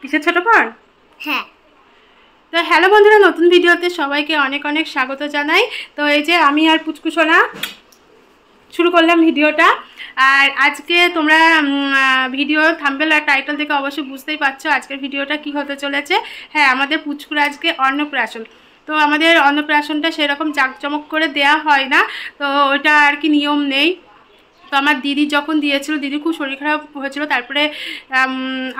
কিসের ছোট ফোন? হ্যাঁ। তো হ্যালো বন্ধুরা, নতুন ভিডিওতে সবাইকে অনেক অনেক স্বাগত জানাই। তো এই যে আমি আর পুচকু সোনা শুরু করলাম ভিডিওটা। আর আজকে তোমরা ভিডিও থাম্বনেল আর টাইটেল থেকে অবশ্যই বুঝতেই পারছো আজকের ভিডিওটা কি হতে চলেছে। হ্যাঁ, আমাদের পুচকুর আজকে অন্নপ্রাশন। তো আমাদের অন্নপ্রাশনটা সেরকম জাঁকজমক করে দেয়া হয় না, তো ওইটা আর কি নিয়ম নেই। তো আমার দিদি যখন দিয়েছিল, দিদি খুব শরীর খারাপ হয়েছিল, তারপরে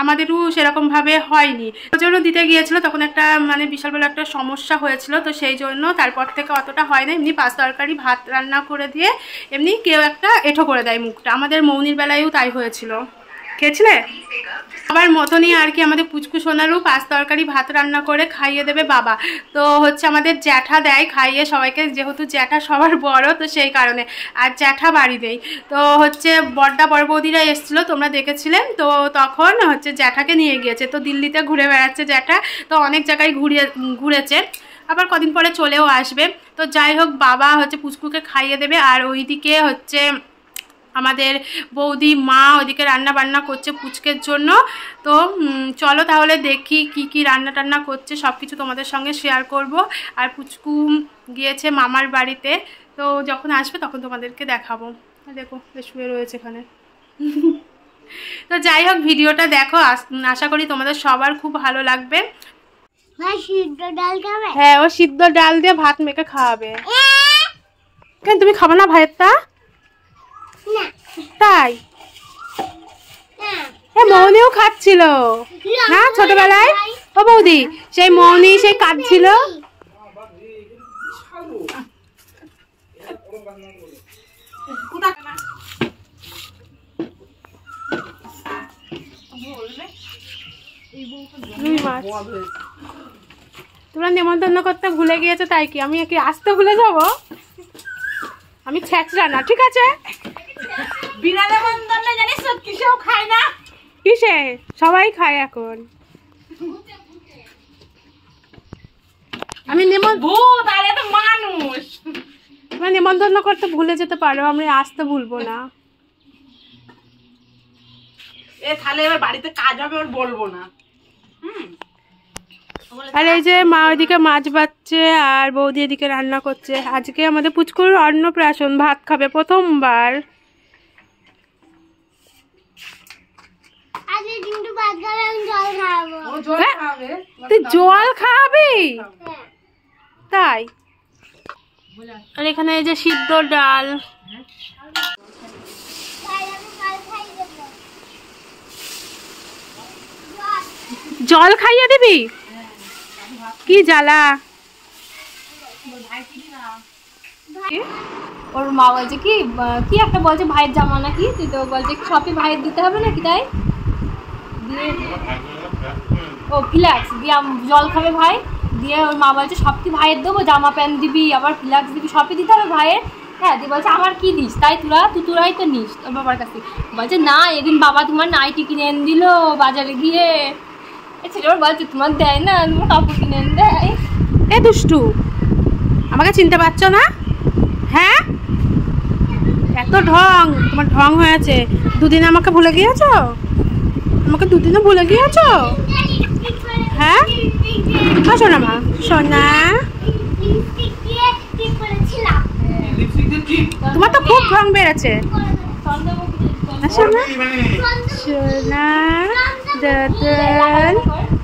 আমাদেরও সেরকমভাবে হয়নি, ওই জন্য দিতে গিয়েছিল। তখন একটা বিশাল বড় একটা সমস্যা হয়েছিল, তো সেই জন্য তারপর থেকে অতটা হয় না। এমনি পাঁচ তরকারি ভাত রান্না করে দিয়ে এমনি কেউ একটা এঁঠো করে দেয় মুখটা। আমাদের মৌনির বেলায়ও তাই হয়েছিল। খেয়েছিলে? আবার মতনই আর কি আমাদের পুচকু সোনারও পাঁচ তরকারি ভাত রান্না করে খাইয়ে দেবে বাবা। তো হচ্ছে আমাদের জ্যাঠা দেয় খাইয়ে সবাইকে, যেহেতু জ্যাঠা সবার বড়, তো সেই কারণে। আর জ্যাঠা বাড়ি নেই, তো হচ্ছে বড়দা বড় বৌদিরা এসেছিলো, তোমরা দেখেছিলেন। তো তখন হচ্ছে জ্যাঠাকে নিয়ে গিয়েছে, তো দিল্লিতে ঘুরে বেড়াচ্ছে জ্যাঠা, তো অনেক জায়গায় ঘুরেছে, আবার কদিন পরে চলেও আসবে। তো যাই হোক, বাবা হচ্ছে পুচকুকে খাইয়ে দেবে। আর ওইদিকে হচ্ছে আমাদের বৌদি মা ওইদিকে রান্না বান্না করছে পুচকের জন্য। তো চলো তাহলে দেখি কি কি রান্না টান্না করছে, সব কিছু তোমাদের সঙ্গে শেয়ার করব। আর পুচকু গিয়েছে মামার বাড়িতে, তো যখন আসবে তখন তোমাদেরকে দেখাবো। দেখো শুয়ে রয়েছে এখানে। তো যাই হোক, ভিডিওটা দেখো, আশা করি তোমাদের সবার খুব ভালো লাগবে। হ্যাঁ, ও সিদ্ধ ডাল দিয়ে ভাত মেখে খাওয়াবে। কেন তুমি খাবে না ভাইয়েরটা? তাই মৌনিও খাচ্ছিল না ছোটবেলায়? ও বৌদি, সেই মৌনি সেই কাঁদছিল। তোমরা নেমন্তন্ন করতে ভুলে গিয়েছো তাই কি আমি কি আসতে ভুলে যাবো? আমি ছেঁচড়া না, ঠিক আছে? বিনা নেমন্তন্ন জানিস তো কিসেও খায় না। কিসে? সবাই খায় এখন। আমি নেমন্তন্ন করতে ভুলে যেতে পারো, আমি আসতে ভুলবো না। তাহলে এবার বাড়িতে কাজ হবে, ওর বলবো না। আর এই যে মা ওইদিকে মাছ বাচ্ছে আর বৌদি এদিকে রান্না করছে। আজকে আমাদের পুচকুর অন্নপ্রাশন, ভাত খাবে প্রথমবার। তুই জল খাওয়াবি? তাই? আর এখানে এই যে সিদ্ধ ডাল। জল খাইয়ে দিবি? কি জ্বালা। ওর মা বলছে কি কি একটা বলছে ভাইয়ের জামা নাকি, তুই তো বলছে সবই ভাইয়ের দিতে হবে নাকি, তাই দিয়ে ও ফ্ল্যাক্স দিয়ে জল খাবে ভাই। দিয়ে ওর মা বলছে সব কি ভাইয়ের দেবো, জামা প্যান্ট দিবি, আবার ফ্ল্যাক্স দিবি, সবই দিতে হবে ভাইয়ের। হ্যাঁ, দিয়ে বলছে আমার কি দিস, তাই তোরাই তো নিস তোর বাবার কাছে। বলছে না, এদিন বাবা তোমার নাইটি কিনে এনে দিল বাজারে গিয়ে। ছেলের বলছে তোমার দেয় না, তোমার কাপড় কিনে এনে দেয়। এ দুষ্টু, আমাকে চিনতে পারছো না? হ্যাঁ, এত ঢং, তোমার ঢং হয়েছে। দুদিন আমাকে ভুলে গিয়েছো? আমাকে দুদিনও ভুলে গিয়েছো? হ্যাঁ সোনা মা, সোনা তোমার তো খুব ঢং বেড়েছে। সোনা সোনা গদন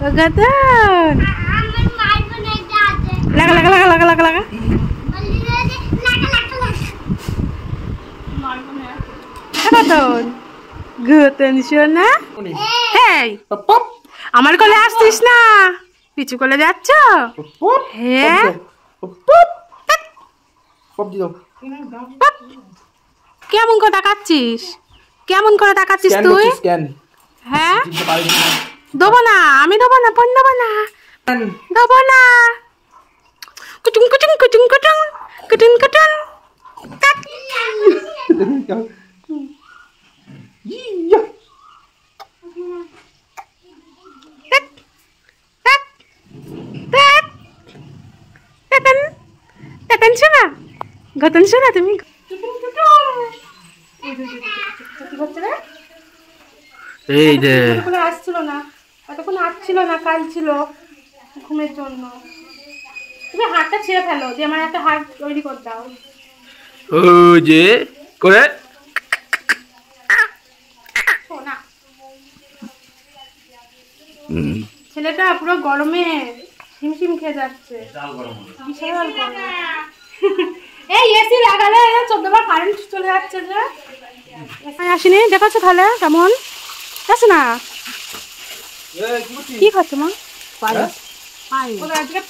গদন, লাগা লাগা লাগা লাগা লাগা লাগা। গদন গদন সোনা। হ্যাঁ, আমার কোলে আসছিস না, পিছু কোলে যাচ্ছ? হ্যাঁ, কেমন করে তাকাচ্ছিস? কেমন করে তাকাচ্ছিস তুই? হ্যাঁ, দেবো না, আমি দেবো না, ফোন দেবো না, দেবো না। কুচুং কুচুং কুচুং কুচুং কুটুন কুটুন। গতন শোনা তুমি এই যে আসছিল না, অতক্ষণ আসছিল না, কাল ছিল ঘুমের জন্য। তুমি হাড়টা ছেড়ে ফেলো, যে আমার একটা হাড় তৈরি করে দাও। ও যে করে শোনা, ছেলেটা পুরো গরমে হিমশিম খেয়ে যাচ্ছে, বিশাল গরম। এই এসি লাগালে 14 বার কারেন্ট চলে যাচ্ছে যে। আসেনি, দেখাচ্ছ তাহলে কেমন আছে না? কি খাচ্ছ মা?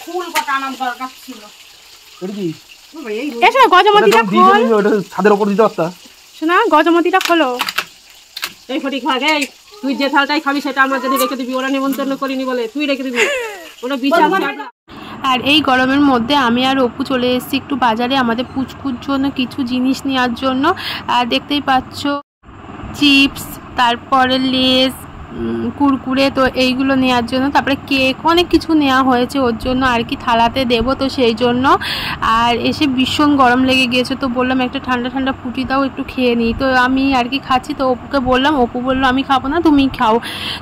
ফুল কটা আনার দরকার ছিল। এসো গজমতিটা খোল। ছাদের উপর দিতে পারতা। শোনা, গজমতিটা খোলো। এই ফটি খা রে, তুই যে থালটাই খাবি সেটা আমরা যদি রেখে দিবি, ওরা নিমন্ত্রণ করিনি বলে তুই রেখে দিবি, ওরা বিচার। আর এই গরমের মধ্যে আমি আর অপু চলে এসেছি একটু বাজারে আমাদের পুচকুর জন্য কিছু জিনিস নেওয়ার জন্য। আর দেখতেই পাচ্ছ চিপস, তারপরে লেস, কুরকুরে, তো এইগুলো নেওয়ার জন্য। তারপরে কেক, অনেক কিছু নেওয়া হয়েছে ওর জন্য আর কি, থালাতে দেবো তো সেই জন্য। আর এসে ভীষণ গরম লেগে গিয়েছে, তো বললাম একটা ঠান্ডা ঠান্ডা ফুটি দাও, একটু খেয়ে নিই। তো আমি আর কি খাচ্ছি, তো অপুকে বললাম, অপু বললো আমি খাবো না, তুমি খাও।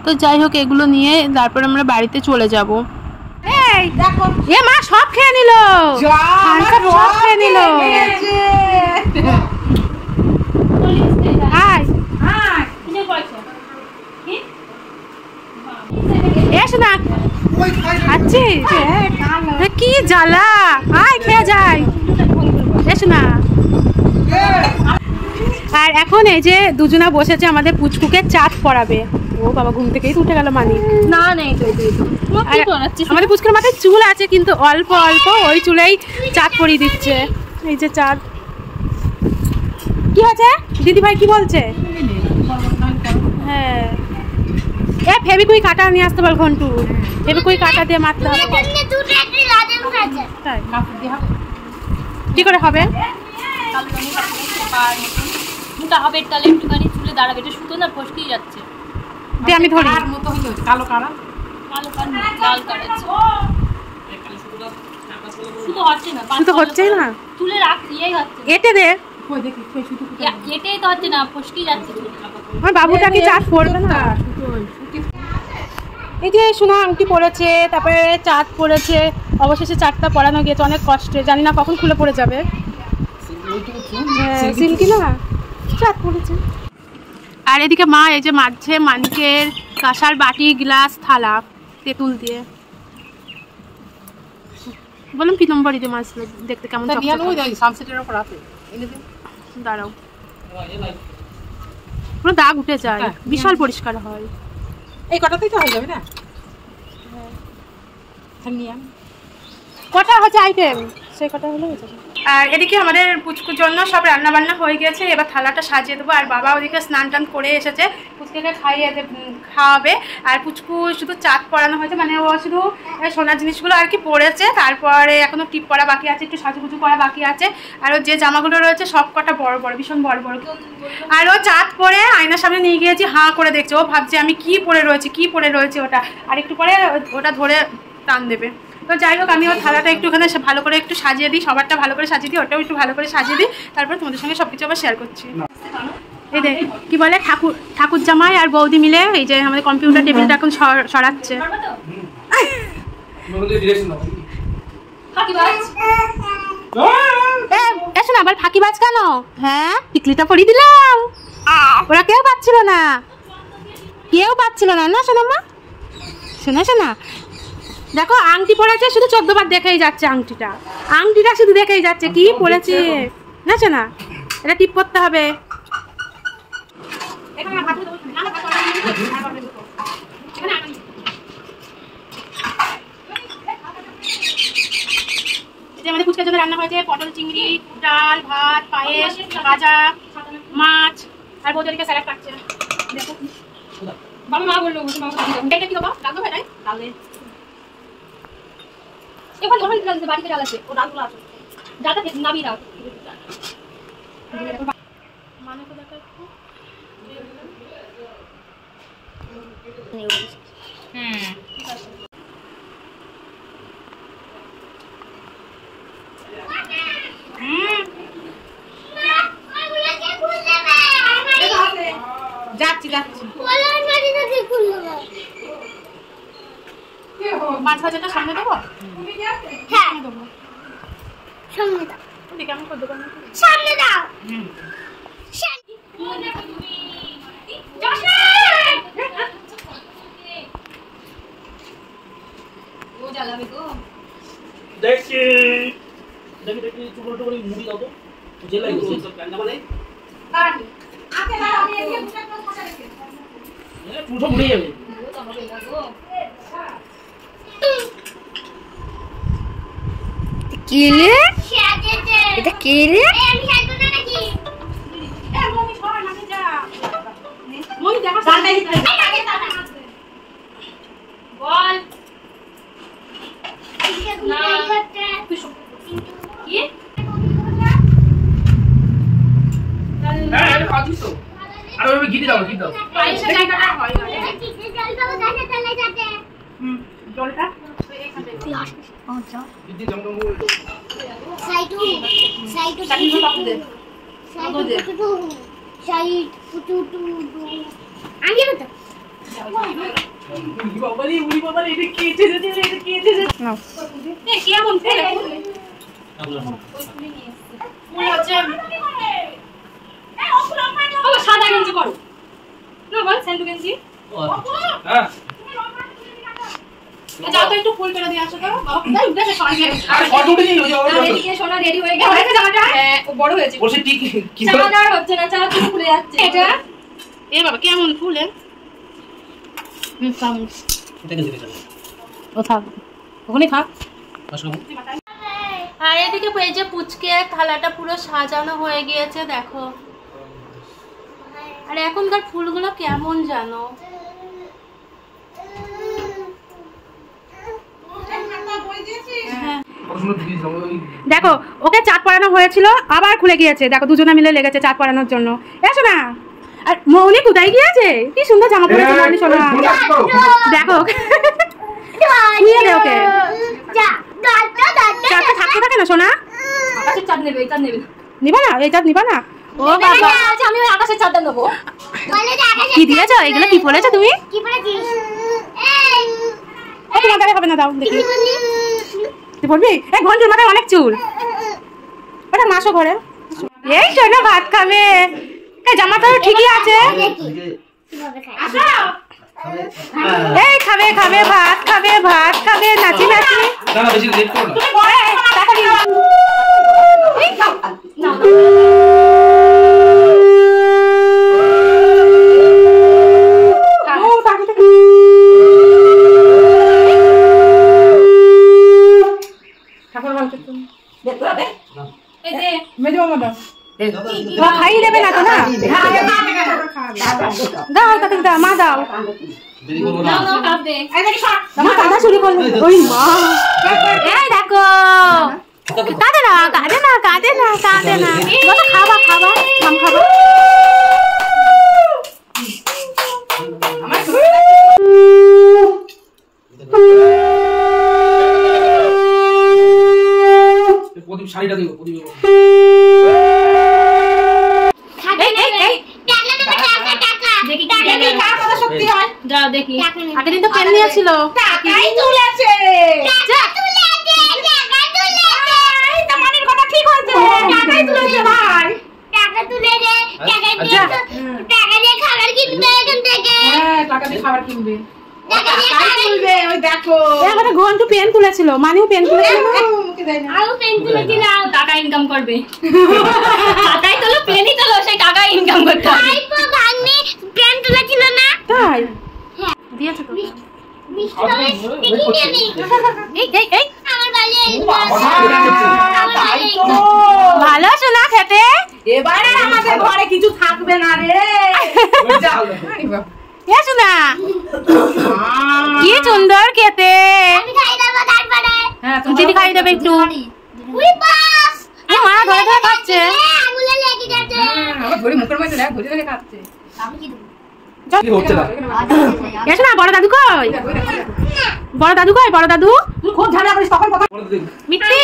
তো যাই হোক, এগুলো নিয়ে তারপর আমরা বাড়িতে চলে যাব। এ মা সব খেয়ে নিল, সব খেয়ে নিল। এসো না, আছিস? কি জ্বালা, আয় খেয়ে যাই, এসো না। আর এখন এই যে দুজনা বসেছে আমাদের পুচকুকে চাঁদ পড়াবে। ও বাবা, ঘুম থেকেই উঠে গেল মানিক। না নেই তো আমাদের পুচকুর মাথায় চুল আছে কিন্তু অল্প অল্প, ওই চুলেই চাঁদ পরিয়ে দিচ্ছে। এই যে চাঁদ। কি হয়েছে দিদি ভাই, কি বলছে? হ্যাঁ, এ ফেবিকুইক কাটা নিয়ে আসতে বল ঘন্টু, ফেবিকুইক কাটা দিয়ে মারতে হবে। কি করে হবে? মোটা হবে, তাহলে একটুখানি চুলে দাঁড়াবে, এটা সুতো না ফসকে যাচ্ছে। দিয়ে আমি ধরি। কালো কারা, কালো কান লাল কাটাচ্ছে, সুতো হচ্ছে না, সুতো হচ্ছেই না, চুলে রাখ ইয়েই হচ্ছে, এটে দে। এটাই তো হচ্ছে না, ফসকে যাচ্ছে। আমার বাবুটা কি চাঁদ পড়বে না? এই যে সোনা আংটি পড়েছে, তারপরে চাঁদ পড়েছে, অবশেষে চাঁদটা পরানো গিয়েছে অনেক কষ্টে, জানি না কখন খুলে পড়ে যাবে। সিল্কি না, চাঁদ পড়েছে। আর এদিকে মা এই যে মাঝে মানিকের কাঁসার বাটি, গ্লাস, থালা তেঁতুল দিয়ে। বললাম পিতম্বরী দিয়ে মাছ দেখতে কেমন দাঁড়াও, পুরো দাগ উঠে যায়, বিশাল পরিষ্কার হয়। এই কটাতেই তো হয়ে যাবে না? কটা হচ্ছে আইটেম, সেই কটা হলে হয়ে যাবে। আর এদিকে আমাদের পুচকুর জন্য সব রান্না বান্না হয়ে গেছে, এবার থালাটা সাজিয়ে দেবো। আর বাবা ওদিকে স্নান টান করে এসেছে, পুচকুকে খাওয়াবে। আর পুচকু শুধু চাঁদ পরানো হয়েছে, মানে ও শুধু সোনার জিনিসগুলো আর কি পরেছে, তারপরে এখনো টিপ পরা বাকি আছে, একটু সাজুগুজু করা বাকি আছে। আর ওর যে জামাগুলো রয়েছে সব কটা বড় বড়, ভীষণ বড় বড়। আর ও চাঁদ পরে আয়নার সামনে নিয়ে গিয়েছি, হাঁ করে দেখছে, ও ভাবছে আমি কি পরে রয়েছে ওটা। আর একটু পরে ওটা ধরে টান দেবে। তো যাই হোক, আমি ওর থালাটা একটুখানি ভালো করে একটু সাজিয়ে দিই, সবারটা ভালো করে সাজিয়ে দিই, ওটাও একটু ভালো করে সাজিয়ে দিই, তারপর তোমাদের সঙ্গে সব কিছু আবার শেয়ার করছি। এই যে কি বলে, ঠাকুর জামাই আর বৌদি মিলে এই যে আমাদের কম্পিউটার টেবিলটা এখন সরাচ্ছে। এসো না, আবার ফাঁকিবাজ কেন? হ্যাঁ, টিকলিটা পরিয়ে দিলাম, ওরা কেউ পাচ্ছিল না, না শোনা মা, শোনা দেখো আংটি পরেছে, শুধু 14 বার দেখেই যাচ্ছে, আংটিটা শুধু দেখেই যাচ্ছে কি পরেছে না শোনা। এটা টিপ করতে হবে। আমাদের ফুচকার জন্য রান্না হয়েছে পটল চিংড়ি, ডাল, ভাত, পায়েস, ভাজা, মাছ, আর বৌদিকে স্যালাড কাটছে। দেখো বাবা, মা বললো এটা কি বাবা ডাল হবে, তাই এবার ওখানে ডাল বাড়িতে ডাল আছে, ও ডালগুলো আছে, ডালটা নামিয়ে দাও। মানে তো দেখা একটু ঠিক আছে। যাচ্ছি 5,000টা সামনে দেবো? হ্যাঁ সামনে দাও, কেমন করে দেবো? সামনে দাও। ও জ্বালাবে গো। দেখি চুপড়ো টুকরো মুড়ি দাও তো জেলাই গো সব কান্না মানে কাটি আগে দাও, আমি এদিকে মুখে বসে রেখে পুরো মুড়ি যাবে ও তো হবে না গো। কেলে এটা কে রে? আমি খাইবো না নাকি? মমি সর নামে যা। মমি দেখো বল না কি হ্যাঁ এটা খাওয়া দিছো আর ওই গিয়ে দাও পায়েসের জায়গাটা হয় না। জলটা গিয়ে জমজম কেমন সাদা গেঞ্জি করো না, বল স্যান্ডু গেঞ্জি। হ্যাঁ যাও তো একটু ফুল পেরে দিয়ে আসো তো। আর ফটো উঠে নিয়ে যাও এদিকে সোনা রেডি হয়ে গেছে। জামাটা হ্যাঁ ও বড় হয়েছে। বলছি ঠিক কি জামাটা আর হচ্ছে না, চালা খুলে যাচ্ছে এটা এ বাবা কেমন ফুলে এটা কেন দিতে ও থাক ওখানে থাক। আসো আর এদিকে এই যে পুচকে থালাটা পুরো সাজানো হয়ে গিয়েছে দেখো। আর এখনকার ফুলগুলো কেমন জানো, দেখো ওকে চাট পরানো হয়েছিল আবার খুলে গিয়েছে, দেখো দুজনে মিলে লেগেছে চাট পরানোর জন্য। এসো না। আর মৌনি কোথায় গিয়েছে? কি সুন্দর জামা পরেছে মৌনি সোনা, দেখো নিয়ে দে ওকে। চাটটা থাকতে থাকে না সোনা, আকাশের চাঁদ নেবে, এই চাঁদ নেবে না। নিবা না? এই চাট নিবা না? ও বাবা আমি ওই আকাশের চাঁদটা নেবো। কি দিয়েছো? এগুলো কি পরেছো তুমি? তোমার গায়ে হবে না, দাও দেখি। তুই পড়বি? এই ঘন্টুর মাথায় অনেক চুল, ওটা মাসো ঘরে। এই সোনা ভাত খাবে। এই জামাটা ঠিকই আছে। এই খাবে খাবে ভাত খাবে ভাত খাবে নাচি নাচি। না না বেশি লেট করো না তুমি পরে তাড়াতাড়ি এই খাও না ও তাকে ঠাকুর বলতে তুমি দেখো দে এই যে মেজো মামা দাও খাইয়ে দেবে না তো না? দাও তাকে দাও, মা দাও। দেরি করো না নাও নাও খাবে। আমার কাঁদা শুরু করলো। ওই মা এই দেখো কাঁদে না কাঁদে না কাঁদে না কাঁদে না। বলো খাবা খাবা মাম খাবা। প্রদীপ শাড়িটা দিও প্রদীপ আগের দিন তো পেন নিয়েছিল। ঘন্টু পেন তুলেছিল, মানিও পেন তুলেছিল। টাকা ইনকাম করবে। টাকাই তোলো, পেনই তোলো, সেই টাকা ইনকাম করতে হবে। তাই দিয়েছো তো? এই ভালো শোনা খেতে। এবারে আমাদের ঘরে কিছু থাকবে না রে। এ শোনা কি সুন্দর খেতে। দিদি খাই দেবে একটু। মা ধরে ধরে খাচ্ছে। কি হচ্ছে না এসো না। বড় দাদু কই? বড় দাদু কই? বড় দাদু খুব ঝামেলা করিস তখন কথা মিষ্টি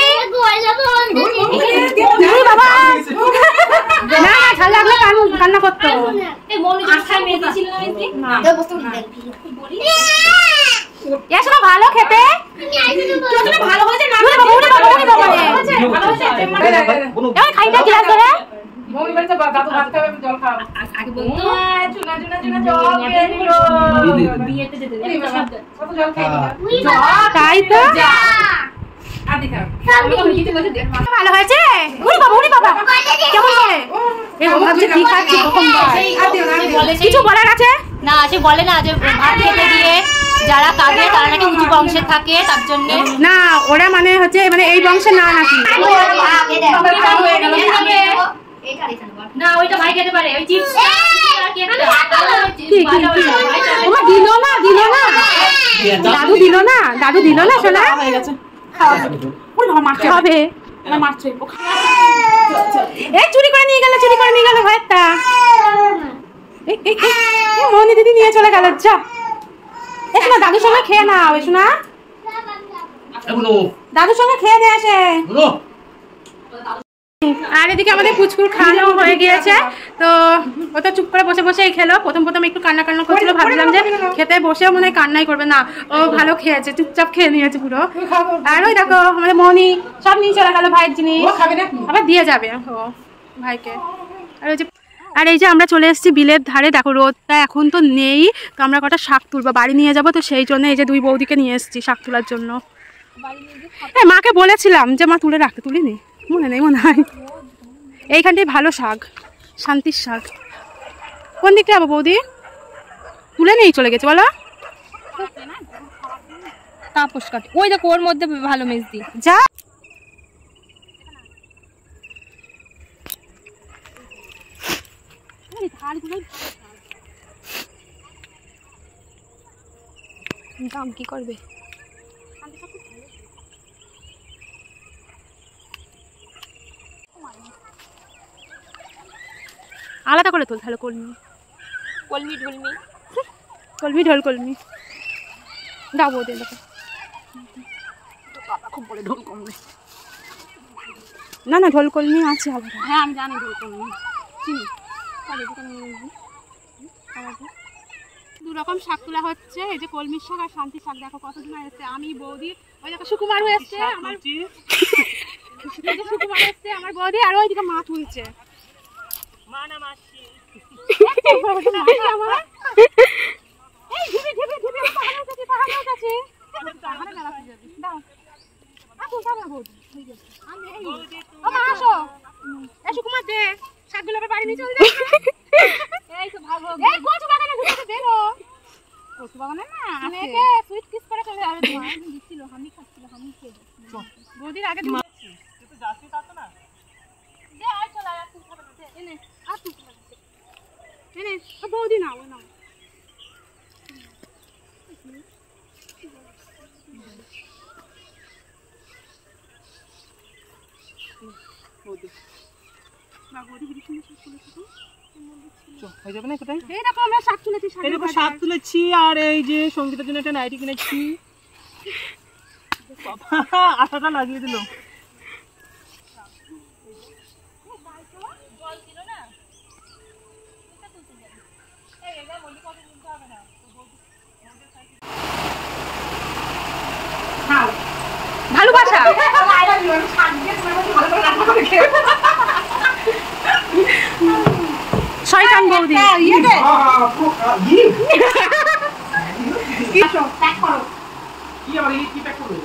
বাবা না ঝাল লাগলে কান্না করতো। এই মৌনি মাথায় মেয়ে দিছিল না মিষ্টি? এসো না ভালো খেতে ভালো হয়েছে না খাইটা গ্লাস ধরে তাই তো ভালো হয়েছে কিছু বলার আছে না, সে বলে না যে ভাত খেতে গিয়ে যারা কাঁদে তারা নাকি উঁচু বংশে থাকে, তার জন্য না ওরা মানে হচ্ছে মানে এই বংশে না নাকি না, ওইটা ভাই খেতে পারে, ওই চিপস দিল না দাদু দিল না শোনা হবে চুরি করে নিয়ে গেল ভাইটা মনি দিদি নিয়ে চলে গেল যা শোনা দাদুর সঙ্গে খেয়ে নাও শোনা দাদুর সঙ্গে খেয়ে দিয়ে আসে আর এদিকে আমাদের পুচকুর খাওয়ানো হয়ে গিয়েছে তো ও তো চুপ করে বসে বসেই খেলো প্রথম একটু কান্না করছিল ভাবছিলাম যে খেতে বসেও মনে হয় কান্নাই করবে না ও ভালো খেয়েছে চুপচাপ খেয়ে নিয়েছে পুরো আর ওই দেখো আমাদের মনি সব নিয়ে চলে গেল ভাইয়ের জিনিস আবার দিয়ে যাবে ও ভাইকে আর এই যে আমরা চলে এসেছি বিলের ধারে দেখো রোদটা এখন তো নেই তো আমরা কটা শাক তুলবো বাড়ি নিয়ে যাবো তো সেই জন্য এই যে দুই বৌদিকে নিয়ে এসেছি শাক তোলার জন্য মাকে বলেছিলাম যে মা তুলে রাখতে তুলিনি মনে নেই মনে হয় এইখানটাই ভালো শাক শান্তির শাক কোন দিকটা যাবো বৌদি তুলে নেই চলে গেছে বলো তাপস কাটে ওই দেখো ওর মধ্যে ভালো মেজদি যা দাম কি করবে আলাদা করে তোল তাহলে কলমি ঢোল কলমি দাও বৌদি দেখো না ঢোল কলমি আছে আলাদা হ্যাঁ আমি জানি ঢোল কলমি চিনি দু রকম শাক তোলা হচ্ছে এই যে কলমির শাক আর শান্তি শাক দেখো কতদিন এসছে আমি বৌদি ওই দেখো সুকুমারও এসছে আমার সুকুমার এসছে আমার বৌদি আর ওইদিকে মা তুলছে সুকুমার দে শাকগুলো আবার বাড়ি নিয়ে চলে যাবে সুইট কিস করে চলে যাবে বৌদির আগে বৌদি নাও শাক তুলেছি আর এই যে সঙ্গীতের জন্য একটা নাইটি কিনেছি আশাটা লাগিয়ে দিল ভালোবাসা শয়তান বৌদি কি আবার কি প্যাক করবে